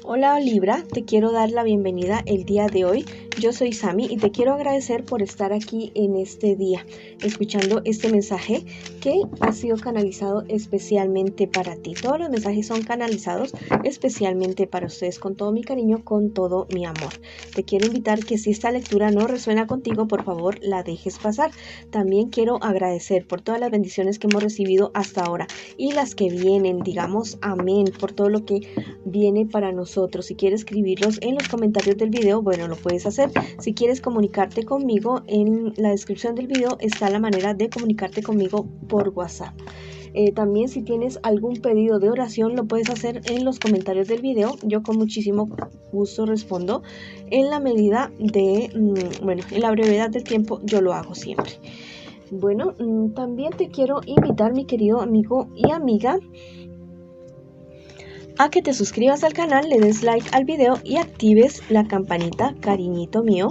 Hola Libra, te quiero dar la bienvenida el día de hoy. Yo soy Sami y te quiero agradecer por estar aquí en este día, escuchando este mensaje que ha sido canalizado especialmente para ti. Todos los mensajes son canalizados especialmente para ustedes, con todo mi cariño, con todo mi amor. Te quiero invitar que si esta lectura no resuena contigo, por favor la dejes pasar. También quiero agradecer por todas las bendiciones que hemos recibido hasta ahora y las que vienen, digamos amén, por todo lo que viene para nosotros. Si quieres escribirlos en los comentarios del video, bueno, lo puedes hacer. Si quieres comunicarte conmigo, en la descripción del video está la manera de comunicarte conmigo por WhatsApp. También si tienes algún pedido de oración, lo puedes hacer en los comentarios del video. Yo con muchísimo gusto respondo en la medida de, en la brevedad del tiempo, yo lo hago siempre. Bueno, también te quiero invitar, mi querido amigo y amiga, a que te suscribas al canal, le des like al video y actives la campanita, cariñito mío,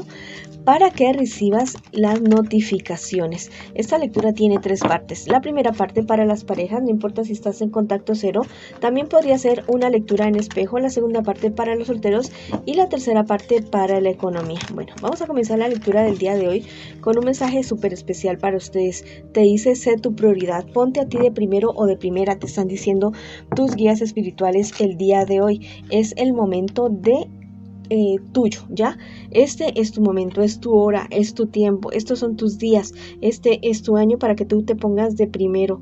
para que recibas las notificaciones. Esta lectura tiene 3 partes. La primera parte para las parejas, no importa si estás en contacto cero, también podría ser una lectura en espejo. La segunda parte para los solteros y la tercera parte para la economía. Bueno, vamos a comenzar la lectura del día de hoy con un mensaje súper especial para ustedes. Te dice: sé tu prioridad, ponte a ti de primero o de primera, te están diciendo tus guías espirituales el día de hoy. Es el momento de tuyo, ¿ya? Este es tu momento, es tu hora, es tu tiempo, estos son tus días, este es tu año para que tú te pongas de primero.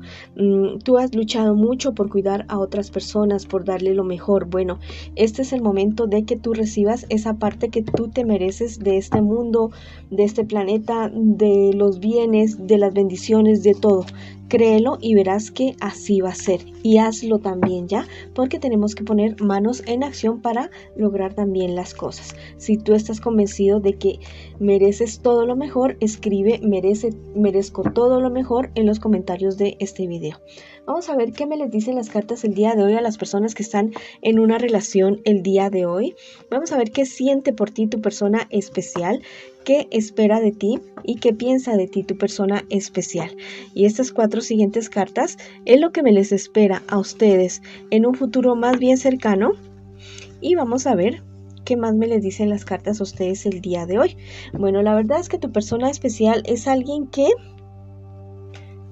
Tú has luchado mucho por cuidar a otras personas, por darle lo mejor. Bueno, este es el momento de que tú recibas esa parte que tú te mereces de este mundo, de este planeta, de los bienes, de las bendiciones, de todo. Créelo y verás que así va a ser, y hazlo también, ¿ya? Porque tenemos que poner manos en acción para lograr también las cosas. Si tú estás convencido de que mereces todo lo mejor, escribe merezco todo lo mejor en los comentarios de este video. Vamos a ver qué me les dicen las cartas el día de hoy a las personas que están en una relación el día de hoy. Vamos a ver qué siente por ti tu persona especial, qué espera de ti y qué piensa de ti tu persona especial. Y estas 4 siguientes cartas es lo que me les espera a ustedes en un futuro más bien cercano. Y vamos a ver qué más me les dicen las cartas a ustedes el día de hoy. Bueno, la verdad es que tu persona especial es alguien que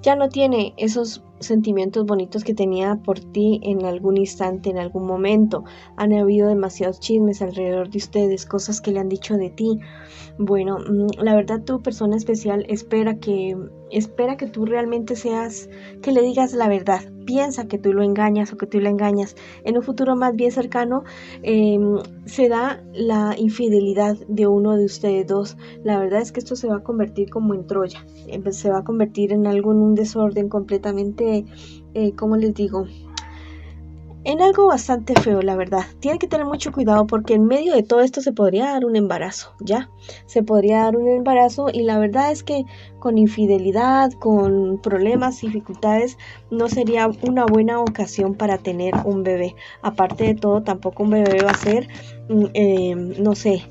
ya no tiene esos sentimientos bonitos que tenía por ti en algún instante, en algún momento. Han habido demasiados chismes alrededor de ustedes, cosas que le han dicho de ti. Bueno, la verdad, tu persona especial espera que tú realmente seas, que le digas la verdad. Piensa que tú lo engañas o que tú la engañas. En un futuro más bien cercano se da la infidelidad de uno de ustedes dos. La verdad es que esto se va a convertir como en Troya. Se va a convertir en algo, en un desorden completamente, ¿cómo les digo? En algo bastante feo, la verdad. Tiene que tener mucho cuidado porque en medio de todo esto se podría dar un embarazo, ¿ya? Se podría dar un embarazo, y la verdad es que con infidelidad, con problemas, dificultades, no sería una buena ocasión para tener un bebé. Aparte de todo, tampoco un bebé va a ser, no sé,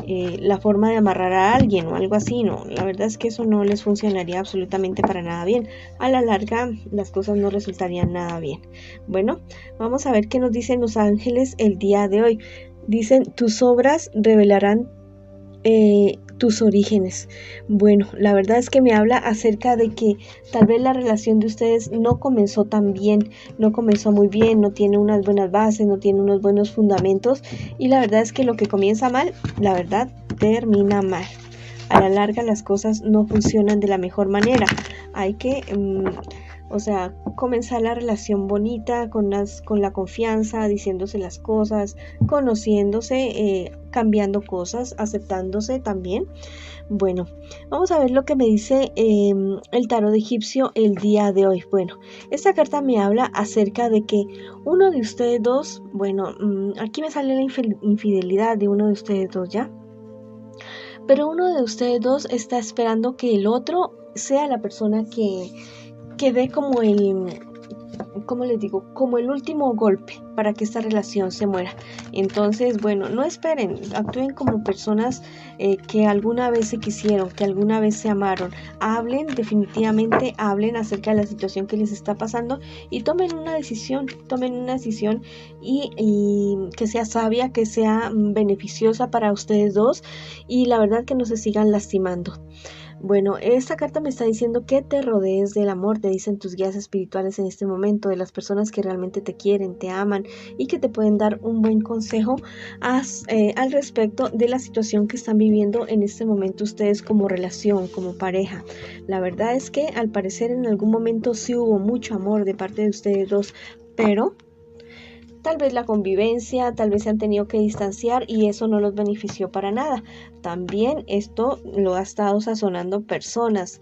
la forma de amarrar a alguien o algo así, no. La verdad es que eso no les funcionaría absolutamente para nada bien. A la larga, las cosas no resultarían nada bien. Bueno, vamos a ver qué nos dicen los ángeles el día de hoy. Dicen: tus obras revelarán tus orígenes. Bueno, la verdad es que me habla acerca de que tal vez la relación de ustedes no comenzó tan bien, no comenzó muy bien, no tiene unas buenas bases, no tiene unos buenos fundamentos, y la verdad es que lo que comienza mal, la verdad, termina mal. A la larga las cosas no funcionan de la mejor manera. Hay que comenzar la relación bonita, con la confianza, diciéndose las cosas, conociéndose, cambiando cosas, aceptándose también. Bueno, vamos a ver lo que me dice el tarot egipcio el día de hoy. Bueno, esta carta me habla acerca de que uno de ustedes dos, aquí me sale la infidelidad de uno de ustedes dos, ¿ya? Pero uno de ustedes dos está esperando que el otro sea la persona que dé como ¿cómo les digo? Como el último golpe para que esta relación se muera. Entonces, bueno, no esperen, actúen como personas que alguna vez se quisieron, que alguna vez se amaron. Hablen, definitivamente hablen acerca de la situación que les está pasando y tomen una decisión y que sea sabia, que sea beneficiosa para ustedes dos y la verdad que no se sigan lastimando. Bueno, esta carta me está diciendo que te rodees del amor, te dicen tus guías espirituales en este momento, de las personas que realmente te quieren, te aman y que te pueden dar un buen consejo al respecto de la situación que están viviendo en este momento ustedes como relación, como pareja. La verdad es que al parecer en algún momento sí hubo mucho amor de parte de ustedes dos, pero tal vez la convivencia, tal vez se han tenido que distanciar y eso no los benefició para nada. También esto lo ha estado sazonando personas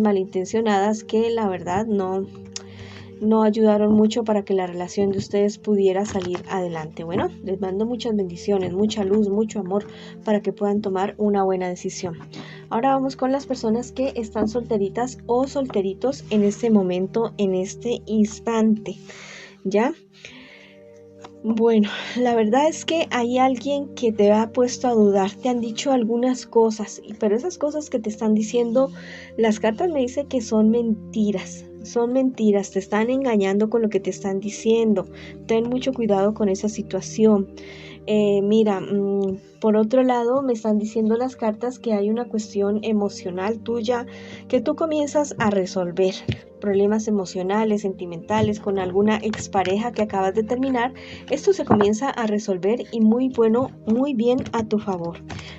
malintencionadas que la verdad no ayudaron mucho para que la relación de ustedes pudiera salir adelante. Bueno, les mando muchas bendiciones, mucha luz, mucho amor para que puedan tomar una buena decisión. Ahora vamos con las personas que están solteritas o solteritos en este momento, en este instante. ¿Ya? Bueno, la verdad es que hay alguien que te ha puesto a dudar, te han dicho algunas cosas, pero esas cosas que te están diciendo, las cartas me dicen que son mentiras, te están engañando con lo que te están diciendo. Ten mucho cuidado con esa situación. Mira, por otro lado, me están diciendo las cartas que hay una cuestión emocional tuya que tú comienzas a resolver. Problemas emocionales, sentimentales con alguna expareja que acabas de terminar, esto se comienza a resolver y muy bien a tu favor.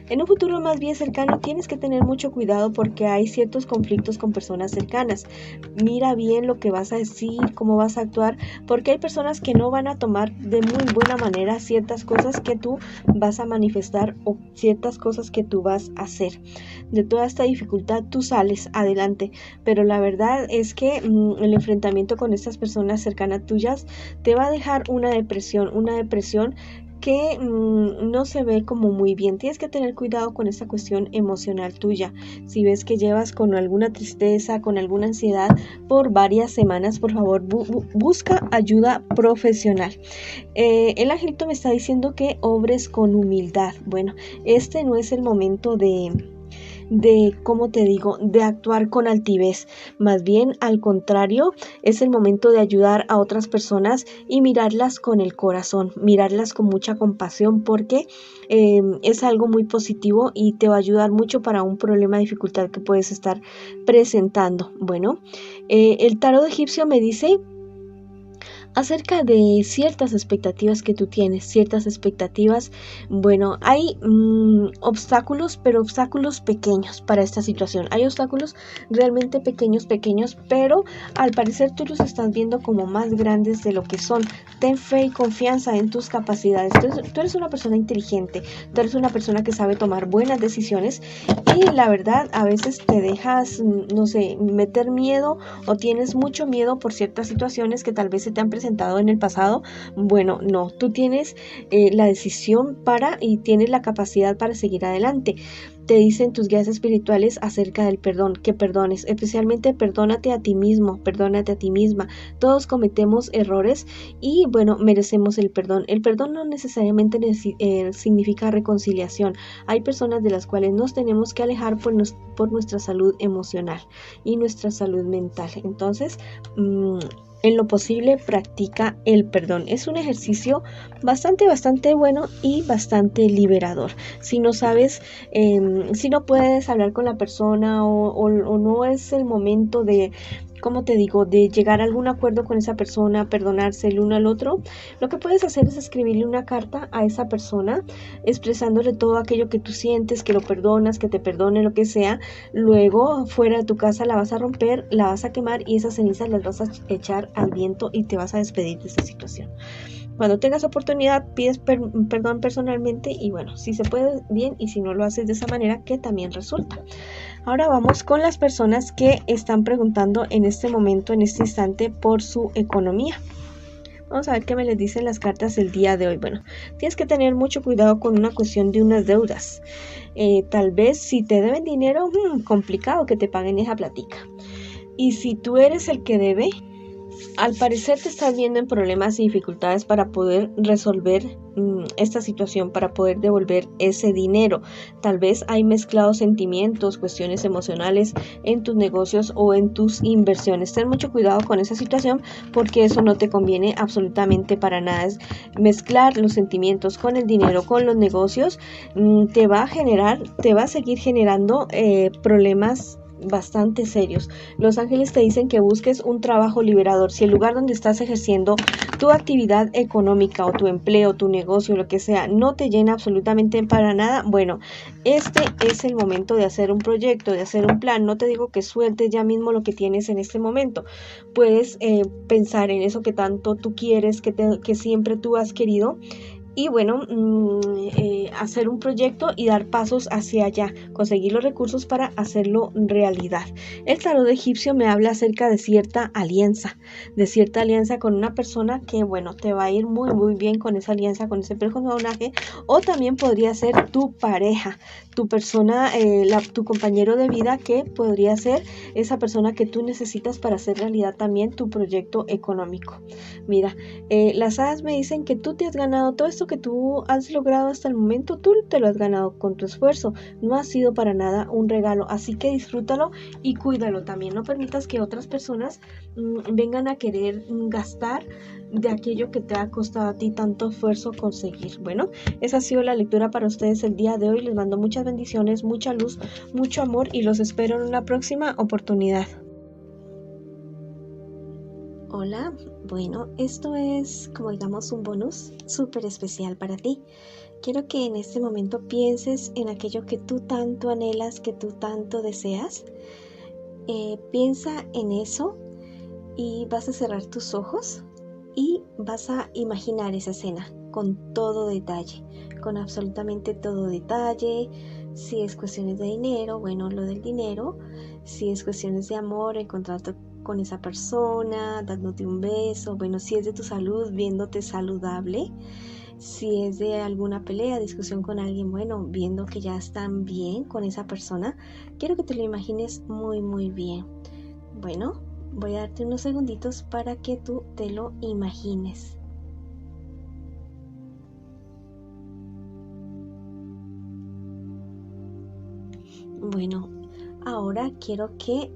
En un futuro más bien cercano tienes que tener mucho cuidado porque hay ciertos conflictos con personas cercanas. Mira bien lo que vas a decir, cómo vas a actuar, porque hay personas que no van a tomar de muy buena manera ciertas cosas que tú vas a manifestar o ciertas cosas que tú vas a hacer. De toda esta dificultad tú sales adelante, pero la verdad es que el enfrentamiento con estas personas cercanas tuyas te va a dejar una depresión que no se ve como muy bien. Tienes que tener cuidado con esta cuestión emocional tuya. Si ves que llevas con alguna tristeza, con alguna ansiedad por varias semanas, por favor busca ayuda profesional. El angelito me está diciendo que obres con humildad. Bueno, este no es el momento ¿cómo te digo?, de actuar con altivez. Más bien, al contrario, es el momento de ayudar a otras personas y mirarlas con el corazón, mirarlas con mucha compasión, porque es algo muy positivo y te va a ayudar mucho para un problema, dificultad que puedes estar presentando. Bueno, el tarot egipcio me dice acerca de ciertas expectativas que tú tienes, ciertas expectativas. Bueno, hay obstáculos, pero obstáculos pequeños para esta situación. Hay obstáculos realmente pequeños, pero al parecer tú los estás viendo como más grandes de lo que son. Ten fe y confianza en tus capacidades. Tú eres una persona inteligente, tú eres una persona que sabe tomar buenas decisiones y la verdad a veces te dejas, no sé, meter miedo o tienes mucho miedo por ciertas situaciones que tal vez se te han presentado en el pasado. Bueno, no, tú tienes la decisión y tienes la capacidad para seguir adelante. Te dicen tus guías espirituales acerca del perdón, que perdones, especialmente perdónate a ti mismo, perdónate a ti misma. Todos cometemos errores y bueno, merecemos el perdón. El perdón no necesariamente significa reconciliación. Hay personas de las cuales nos tenemos que alejar por nuestra salud emocional y nuestra salud mental. Entonces, en lo posible practica el perdón. Es un ejercicio bastante bueno y bastante liberador. Si no sabes, si no puedes hablar con la persona o no es el momento de, ¿cómo te digo?, de llegar a algún acuerdo con esa persona, perdonarse el uno al otro, lo que puedes hacer es escribirle una carta a esa persona expresándole todo aquello que tú sientes, que lo perdonas, que te perdone, lo que sea. Luego fuera de tu casa la vas a romper, la vas a quemar y esas cenizas las vas a echar al viento y te vas a despedir de esa situación. Cuando tengas oportunidad pides perdón personalmente y bueno, si se puede bien y si no lo haces de esa manera que también resulta. Ahora vamos con las personas que están preguntando en este momento, en este instante, por su economía. Vamos a ver qué me les dicen las cartas el día de hoy. Bueno, tienes que tener mucho cuidado con una cuestión de unas deudas. Tal vez si te deben dinero, complicado que te paguen esa platica. Y si tú eres el que debe, Al parecer te estás viendo en problemas y dificultades para poder resolver esta situación, para poder devolver ese dinero. Tal vez hay mezclados sentimientos, cuestiones emocionales en tus negocios o en tus inversiones. Ten mucho cuidado con esa situación porque eso no te conviene absolutamente para nada. Es mezclar los sentimientos con el dinero, con los negocios, te va a seguir generando problemas bastante serios. Los ángeles te dicen que busques un trabajo liberador. Si el lugar donde estás ejerciendo tu actividad económica o tu empleo, tu negocio, lo que sea, no te llena absolutamente para nada, bueno, este es el momento de hacer un proyecto, de hacer un plan. No te digo que sueltes ya mismo lo que tienes en este momento. Puedes pensar en eso que tanto tú quieres, que siempre tú has querido, y bueno, hacer un proyecto y dar pasos hacia allá, conseguir los recursos para hacerlo realidad. El tarot egipcio me habla acerca de cierta alianza con una persona que, bueno, te va a ir muy muy bien con esa alianza, con ese personaje, o también podría ser tu pareja, tu persona, tu compañero de vida, que podría ser esa persona que tú necesitas para hacer realidad también tu proyecto económico. Mira, las hadas me dicen que tú te has ganado todo esto que tú has logrado hasta el momento. Tú te lo has ganado con tu esfuerzo, no ha sido para nada un regalo, así que disfrútalo y cuídalo también. No permitas que otras personas vengan a querer gastar de aquello que te ha costado a ti tanto esfuerzo conseguir. Bueno, esa ha sido la lectura para ustedes el día de hoy. Les mando muchas bendiciones, mucha luz, mucho amor y los espero en una próxima oportunidad. Hola, bueno, esto es como digamos un bonus súper especial para ti. Quiero que en este momento pienses en aquello que tú tanto anhelas, que tú tanto deseas. Piensa en eso y vas a cerrar tus ojos y vas a imaginar esa escena con todo detalle, con absolutamente todo detalle. Si es cuestiones de dinero, bueno, lo del dinero. Si es cuestiones de amor, encontrarte con esa persona, dándote un beso. Bueno, si es de tu salud, viéndote saludable. Si es de alguna pelea, discusión con alguien, bueno, viendo que ya están bien con esa persona. Quiero que te lo imagines muy, muy bien. Bueno, voy a darte unos segunditos para que tú te lo imagines. Bueno, ahora quiero que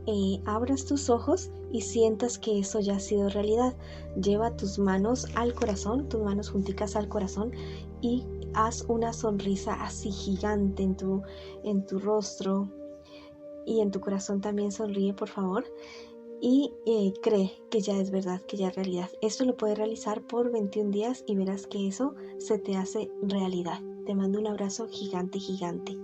abras tus ojos y sientas que eso ya ha sido realidad. Lleva tus manos al corazón, tus manos junticas al corazón, y haz una sonrisa así gigante en tu rostro, y en tu corazón también sonríe, por favor. Y cree que ya es verdad, que ya es realidad. Esto lo puedes realizar por 21 días y verás que eso se te hace realidad. Te mando un abrazo gigante, gigante.